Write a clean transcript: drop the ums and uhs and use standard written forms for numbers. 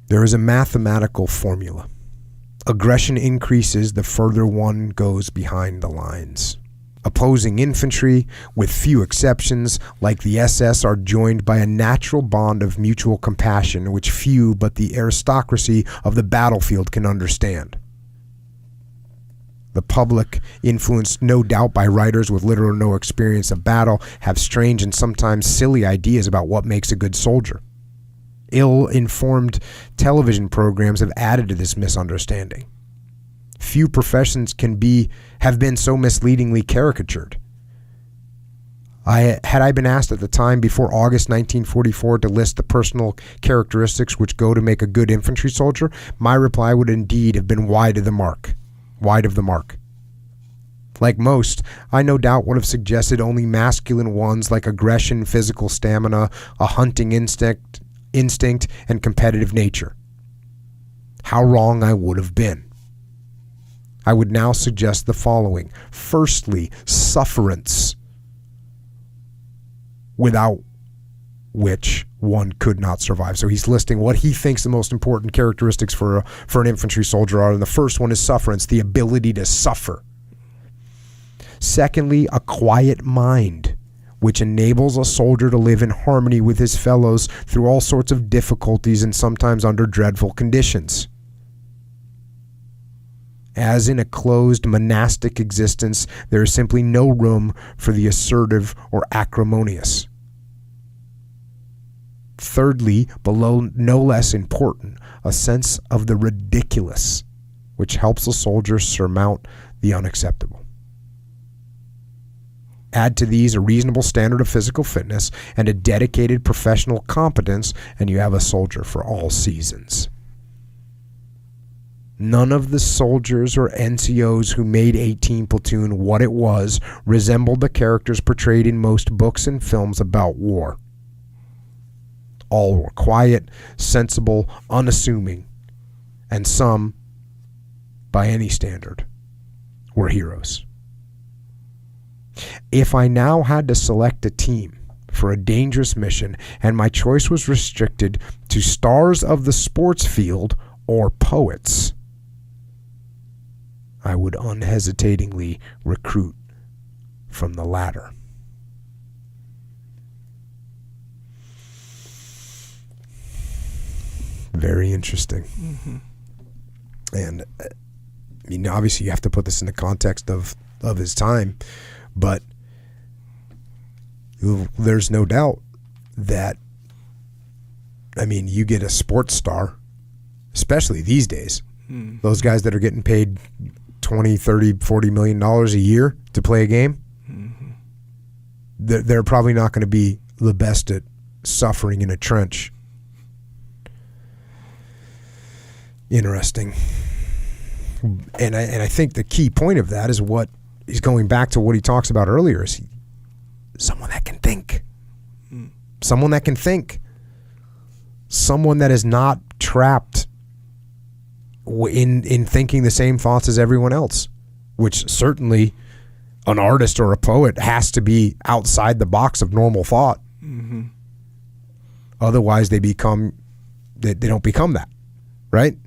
There is a mathematical formula. Aggression increases the further one goes behind the lines. Opposing infantry, with few exceptions, like the SS, are joined by a natural bond of mutual compassion which few but the aristocracy of the battlefield can understand. The public, influenced no doubt by writers with little or no experience of battle, have strange and sometimes silly ideas about what makes a good soldier. Ill-informed television programs have added to this misunderstanding. Few professions have been so misleadingly caricatured. Had I been asked at the time before August 1944 to list the personal characteristics which go to make a good infantry soldier, my reply would indeed have been wide of the mark. Like most, I no doubt would have suggested only masculine ones like aggression, physical stamina, a hunting instinct, and competitive nature. How wrong I would have been. I would now suggest the following. Firstly, sufferance, without which one could not survive. So he's listing what he thinks the most important characteristics for an infantry soldier are, and the first one is sufferance, the ability to suffer. Secondly, a quiet mind, which enables a soldier to live in harmony with his fellows through all sorts of difficulties and sometimes under dreadful conditions. As in a closed monastic existence, there is simply no room for the assertive or acrimonious. Thirdly, below no less important, a sense of the ridiculous, which helps a soldier surmount the unacceptable. Add to these a reasonable standard of physical fitness and a dedicated professional competence, and you have a soldier for all seasons. None of the soldiers or NCOs who made 18 Platoon what it was resembled the characters portrayed in most books and films about war. All were quiet, sensible, unassuming, and some, by any standard, were heroes. If I now had to select a team for a dangerous mission and my choice was restricted to stars of the sports field or poets, I would unhesitatingly recruit from the latter. Very interesting. Mm-hmm. And I mean, obviously you have to put this in the context of his time, but there's no doubt that, I mean, you get a sports star, especially these days, those guys that are getting paid $20, $30, $40 million a year to play a game, they're probably not going to be the best at suffering in a trench. Interesting. And I think the key point of that is what he's going back to what he talks about earlier, is someone that can think. Someone that can think. Someone that is not trapped in thinking the same thoughts as everyone else, which certainly an artist or a poet has to be outside the box of normal thought. Mm-hmm. Otherwise they don't become that, right?